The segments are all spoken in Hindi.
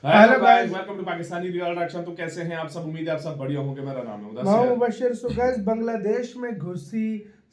Hello guys, welcome to Pakistani real reaction. तो कैसे हैं आप सब? उम्मीद है आप सब बढ़िया होंगे। मेरा नाम है मैं उदय। मुबशिर। सो गाइस, बांग्लादेश में घुसी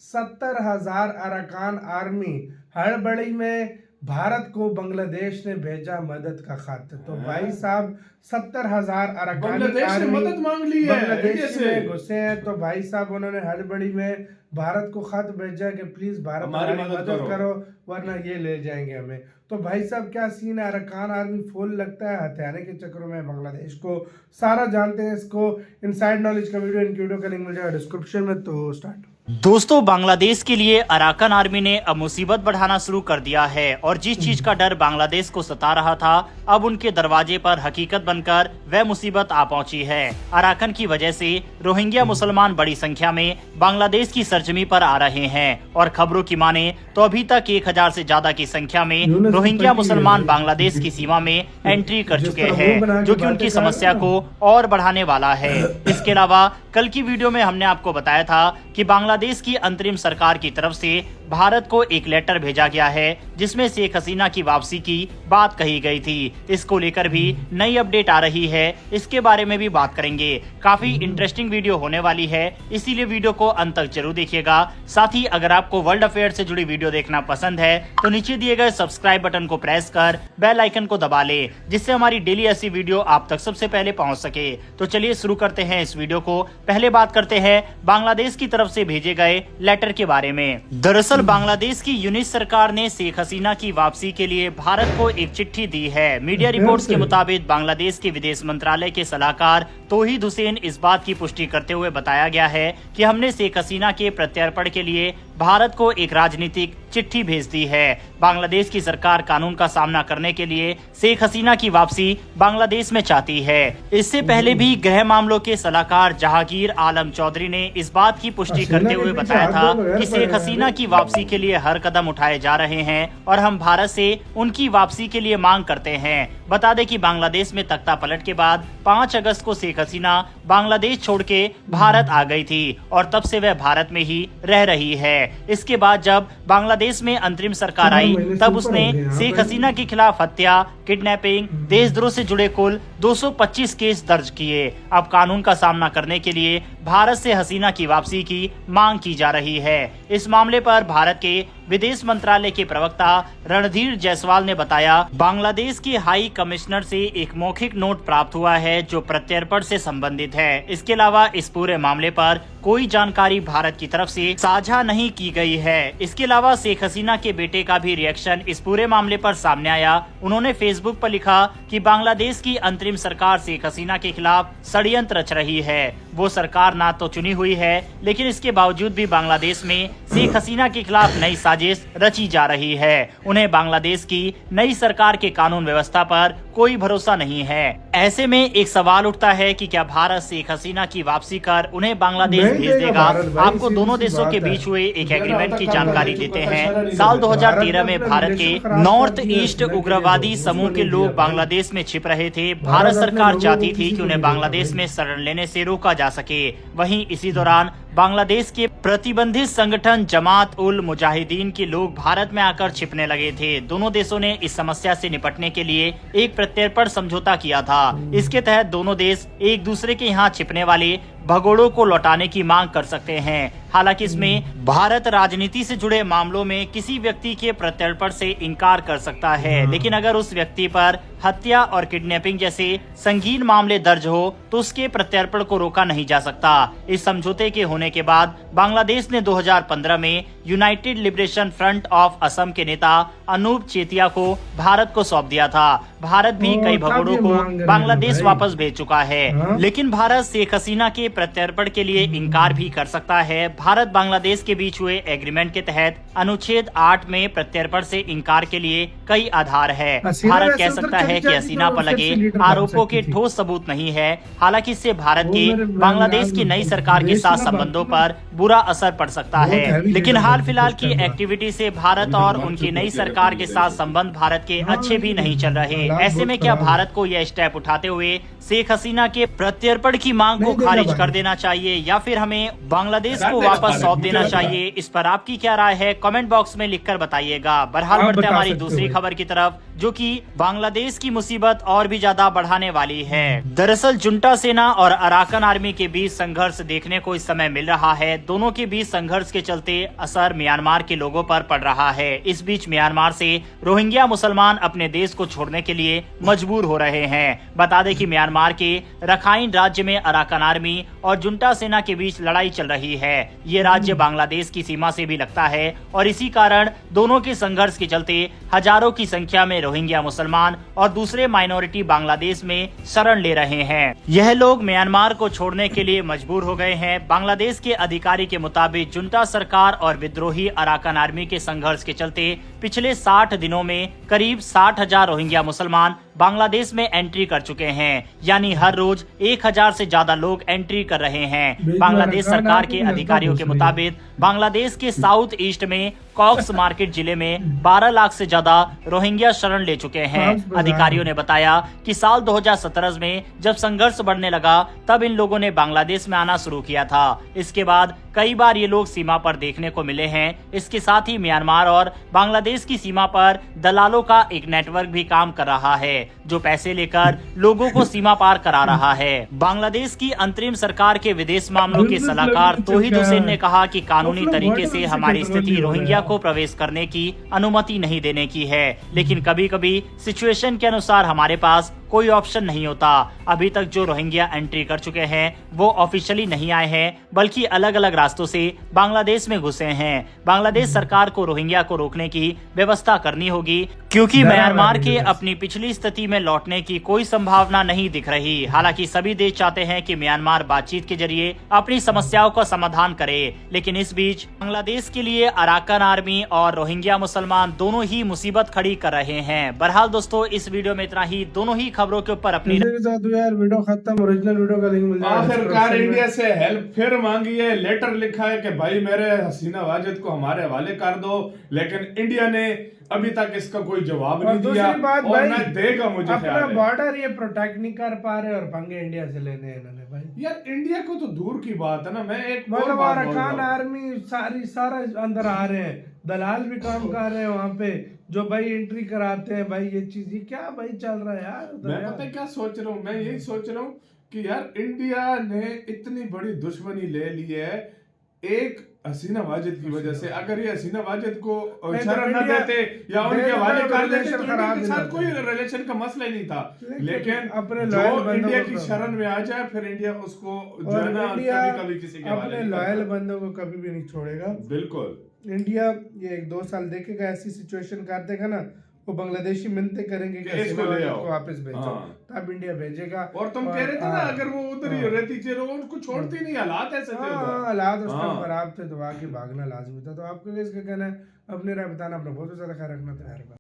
70,000 अरकान आर्मी। हड़बड़ी में भारत को बांग्लादेश ने भेजा मदद का खत। तो भाई साहब 70,000 अरकान बांग्लादेश ने आर्मी मदद मांग ली है बांग्लादेश में घुसे हैं। तो भाई साहब उन्होंने हड़बड़ी में भारत को खत भेजा कि प्लीज भारत हमारी मदद करो वरना ये ले जाएंगे हमें। तो भाई साहब क्या सीन है? अरकान आर्मी फुल लगता है हथियारे के चक्करों में बांग्लादेश को। सारा जानते हैं इसको। इनसाइड नॉलेज का वीडियो इनकी वीडियो का लिंक मिल जाएगा डिस्क्रिप्शन में। तो स्टार्ट। दोस्तों, बांग्लादेश के लिए अराकान आर्मी ने अब मुसीबत बढ़ाना शुरू कर दिया है और जिस चीज का डर बांग्लादेश को सता रहा था, अब उनके दरवाजे पर हकीकत बनकर वह मुसीबत आ पहुंची है। अराकान की वजह से रोहिंग्या मुसलमान बड़ी संख्या में बांग्लादेश की सरजमी पर आ रहे हैं और खबरों की माने तो अभी तक 1000 से ज्यादा की संख्या में रोहिंग्या मुसलमान बांग्लादेश की सीमा में एंट्री कर चुके हैं, जो कि उनकी समस्या को और बढ़ाने वाला है। इसके अलावा कल की वीडियो में हमने आपको बताया था कि बांग्लादेश की अंतरिम सरकार की तरफ से भारत को एक लेटर भेजा गया है जिसमें शेख हसीना की वापसी की बात कही गई थी। इसको लेकर भी नई अपडेट आ रही है, इसके बारे में भी बात करेंगे। काफी इंटरेस्टिंग वीडियो होने वाली है, इसीलिए वीडियो को अंत तक जरूर देखिएगा। साथ ही अगर आपको वर्ल्ड अफेयर से जुड़ी वीडियो देखना पसंद है तो नीचे दिए गए सब्सक्राइब बटन को प्रेस कर बेल आइकन को दबा ले, जिससे हमारी डेली ऐसी वीडियो आप तक सबसे पहले पहुंच सके। तो चलिए शुरू करते हैं इस वीडियो को। पहले बात करते हैं बांग्लादेश की तरफ से भेजे गए लेटर के बारे में। दरअसल बांग्लादेश की यूनिट सरकार ने शेख हसीना की वापसी के लिए भारत को एक चिट्ठी दी है। मीडिया रिपोर्ट्स के मुताबिक बांग्लादेश के विदेश मंत्रालय के सलाहकार तौहीद हुसैन इस बात की पुष्टि करते हुए बताया गया है कि हमने शेख हसीना के प्रत्यर्पण के लिए भारत को एक राजनीतिक चिट्ठी भेज दी है। बांग्लादेश की सरकार कानून का सामना करने के लिए शेख हसीना की वापसी बांग्लादेश में चाहती है। इससे पहले भी गृह मामलों के सलाहकार जहांगीर आलम चौधरी ने इस बात की पुष्टि करते हुए बताया था कि शेख हसीना की वापसी के लिए हर कदम उठाए जा रहे हैं और हम भारत से उनकी वापसी के लिए मांग करते हैं। बता दें कि बांग्लादेश में तख्ता पलट के बाद 5 अगस्त को शेख हसीना बांग्लादेश छोड़ के भारत आ गई थी और तब से वह भारत में ही रह रही है। इसके बाद जब बांग्लादेश में अंतरिम सरकार आई तब उसने शेख हसीना के खिलाफ हत्या, किडनैपिंग, देशद्रोह से जुड़े कुल 225 केस दर्ज किए। अब कानून का सामना करने के लिए भारत से हसीना की वापसी की मांग की जा रही है। इस मामले पर भारत के विदेश मंत्रालय के प्रवक्ता रणधीर जायसवाल ने बताया, बांग्लादेश के हाई कमिश्नर से एक मौखिक नोट प्राप्त हुआ है जो प्रत्यर्पण से संबंधित है। इसके अलावा इस पूरे मामले पर कोई जानकारी भारत की तरफ से साझा नहीं की गई है। इसके अलावा शेख हसीना के बेटे का भी रिएक्शन इस पूरे मामले पर सामने आया। उन्होंने फेसबुक पर लिखा कि बांग्लादेश की अंतरिम सरकार शेख हसीना के खिलाफ षड्यंत्र रच रही है। वो सरकार ना तो चुनी हुई है, लेकिन इसके बावजूद भी बांग्लादेश में शेख हसीना के खिलाफ नई साजिश रची जा रही है। उन्हें बांग्लादेश की नई सरकार के कानून व्यवस्था पर कोई भरोसा नहीं है। ऐसे में एक सवाल उठता है कि क्या भारत शेख हसीना की वापसी कर उन्हें बांग्लादेश भेज देगा? आपको दोनों देशों के बीच हुए एक एग्रीमेंट की जानकारी देते हैं। साल 2013 में भारत के नॉर्थ ईस्ट उग्रवादी समूह के लोग बांग्लादेश में छिप रहे थे। भारत सरकार चाहती थी कि उन्हें बांग्लादेश में शरण लेने से रोका जा सके। वहीं इसी दौरान बांग्लादेश के प्रतिबंधित संगठन जमात उल मुजाहिदीन के लोग भारत में आकर छिपने लगे थे। दोनों देशों ने इस समस्या से निपटने के लिए एक प्रत्यर्पण समझौता किया था। इसके तहत दोनों देश एक दूसरे के यहाँ छिपने वाले भगोड़ों को लौटाने की मांग कर सकते हैं। हालांकि इसमें भारत राजनीति से जुड़े मामलों में किसी व्यक्ति के प्रत्यर्पण से इनकार कर सकता है, लेकिन अगर उस व्यक्ति पर हत्या और किडनैपिंग जैसे संगीन मामले दर्ज हो तो उसके प्रत्यर्पण को रोका नहीं जा सकता। इस समझौते के होने के बाद बांग्लादेश ने 2015 में United liberation front of Assam के नेता अनूप चेतिया को भारत को सौंप दिया था। भारत भी कई भगोड़ों को बांग्लादेश वापस भेज चुका है, लेकिन भारत शेख हसीना के प्रत्यर्पण के लिए इनकार भी कर सकता है। भारत बांग्लादेश के बीच हुए एग्रीमेंट के तहत अनुच्छेद 8 में प्रत्यर्पण से इनकार के लिए कई आधार है। भारत कह सकता है कि हसीना पर लगे आरोपों के ठोस सबूत नहीं है। हालांकि इससे भारत के बांग्लादेश की नई सरकार के साथ संबंधों पर बुरा असर पड़ सकता है। लेकिन हाल फिलहाल की एक्टिविटी से भारत और उनकी नई सरकार के साथ संबंध भारत के अच्छे भी नहीं चल रहे। हालात ऐसे बहुत में क्या खराब भारत को यह स्टेप उठाते हुए शेख हसीना के प्रत्यर्पण की मांग को नहीं देगा खारिज भाई। कर देना चाहिए या फिर हमें बांग्लादेश को देगा वापस भारत, सौंप मुझे देना लगता है। चाहिए? इस पर आपकी क्या राय है? कमेंट बॉक्स में लिखकर बताइएगा। बहरहाल आप बढ़ते बता हमारी सकते हो दूसरी भाई। खबर की तरफ, जो कि बांग्लादेश की मुसीबत और भी ज्यादा बढ़ाने वाली है। दरअसल जुंटा सेना और अराकन आर्मी के बीच संघर्ष देखने को इस समय मिल रहा है। दोनों के बीच संघर्ष के चलते असर म्यांमार के लोगों पर पड़ रहा है। इस बीच म्यांमार से रोहिंग्या मुसलमान अपने देश को छोड़ने के लिए मजबूर हो रहे हैं। बता दें कि म्यांमार के रखाइन राज्य में अराकन आर्मी और जुंटा सेना के बीच लड़ाई चल रही है। ये राज्य बांग्लादेश की सीमा से भी लगता है और इसी कारण दोनों के संघर्ष के चलते हजारों की संख्या में रोहिंग्या मुसलमान और दूसरे माइनॉरिटी बांग्लादेश में शरण ले रहे हैं। यह लोग म्यांमार को छोड़ने के लिए मजबूर हो गए हैं। बांग्लादेश के अधिकारी के मुताबिक जुंटा सरकार और विद्रोही अराकन आर्मी के संघर्ष के चलते पिछले 60 दिनों में करीब 60,000 रोहिंग्या मुसलमान बांग्लादेश में एंट्री कर चुके हैं। यानी हर रोज 1,000 से ज्यादा लोग एंट्री कर रहे हैं। बांग्लादेश सरकार के अधिकारियों के मुताबिक बांग्लादेश के साउथ ईस्ट में कॉक्स मार्केट जिले में 12 लाख से ज्यादा रोहिंग्या शरण ले चुके हैं। अधिकारियों ने बताया कि साल 2017 में जब संघर्ष बढ़ने लगा तब इन लोगों ने बांग्लादेश में आना शुरू किया था। इसके बाद कई बार ये लोग सीमा पर देखने को मिले हैं। इसके साथ ही म्यांमार और बांग्लादेश की सीमा पर दलालों का एक नेटवर्क भी काम कर रहा है, जो पैसे लेकर लोगों को सीमा पार करा रहा है। बांग्लादेश की अंतरिम सरकार के विदेश मामलों के सलाहकार तौहीद हुसैन ने कहा कि कानूनी तरीके से हमारी स्थिति रोहिंग्या को प्रवेश करने की अनुमति नहीं देने की है, लेकिन कभी कभी सिचुएशन के अनुसार हमारे पास कोई ऑप्शन नहीं होता। अभी तक जो रोहिंग्या एंट्री कर चुके हैं वो ऑफिशियली नहीं आए हैं, बल्कि अलग अलग रास्तों से बांग्लादेश में घुसे हैं। बांग्लादेश सरकार को रोहिंग्या को रोकने की व्यवस्था करनी होगी, क्योंकि म्यांमार के अपनी पिछली स्थिति में लौटने की कोई संभावना नहीं दिख रही। हालांकि सभी देश चाहते हैं कि म्यांमार बातचीत के जरिए अपनी समस्याओं का समाधान करे, लेकिन इस बीच बांग्लादेश के लिए अराकन आर्मी और रोहिंग्या मुसलमान दोनों ही मुसीबत खड़ी कर रहे हैं। बहरहाल दोस्तों, इस वीडियो में इतना ही। दोनों ही खबरों के ऊपर अपनी के साथ यार वीडियो खत्म। ओरिजिनल वीडियो का लिंक मिल जाएगा आखिरकार इंडिया से हेल्प फिर मांगी है। लेटर लिखा है कि भाई मेरे हसीना वाजिद को हमारे हवाले कर दो, लेकिन इंडिया ने अभी तक इसका कोई जवाब नहीं दिया और न देगा। मुझे अपना बॉर्डर ये प्रोटेक्ट नहीं कर पा रहे और पंगे इंडिया से लेने हैं इन्होंने भाई। यार इंडिया को तो दूर की बात है ना। मैं एक मतलब अराकन आर्मी सारा अंदर आ रहे हैं, दलाल भी काम कर रहे हैं वहाँ पे, जो भाई एंट्री कराते हैं। भाई ये चीज ये क्या भाई चल रहा है यार? मैं पता है क्या सोच रहा हूँ? मैं यही सोच रहा हूँ कि यार इंडिया ने इतनी बड़ी दुश्मनी ले ली है एक हसीना वाजिद की वजह से। अगर ये हसीना वाजिद को शरण न देते या उनके हवाले कर देते तो इंडिया के साथ कोई रिलेशन का मसला ही नहीं था। लेकिन अपने जो इंडिया की शरण में आ जाए फिर इंडिया उसको जो है ना कभी किसी के अपने लॉयल बंदों को कभी भी नहीं छोड़ेगा। बिल्कुल इंडिया ये 1-2 साल देखेगा, ऐसी सिचुएशन कर देगा ना, वो बांग्लादेशी मिलते करेंगे कि इसको ले आओ, वापस भेजो। तब इंडिया भेजेगा। और तुम कह रहे थे ना अगर वो उधर ही रहती चलो उनको छोड़ती नहीं, हालात ऐसे थे। हालात उस टाइम खराब थे तो आगे भागना लाजमी था। तो आपको किसका कहना है? अपनी राय बताना। अपना बहुत ज्यादा ख्याल रखना। तैयार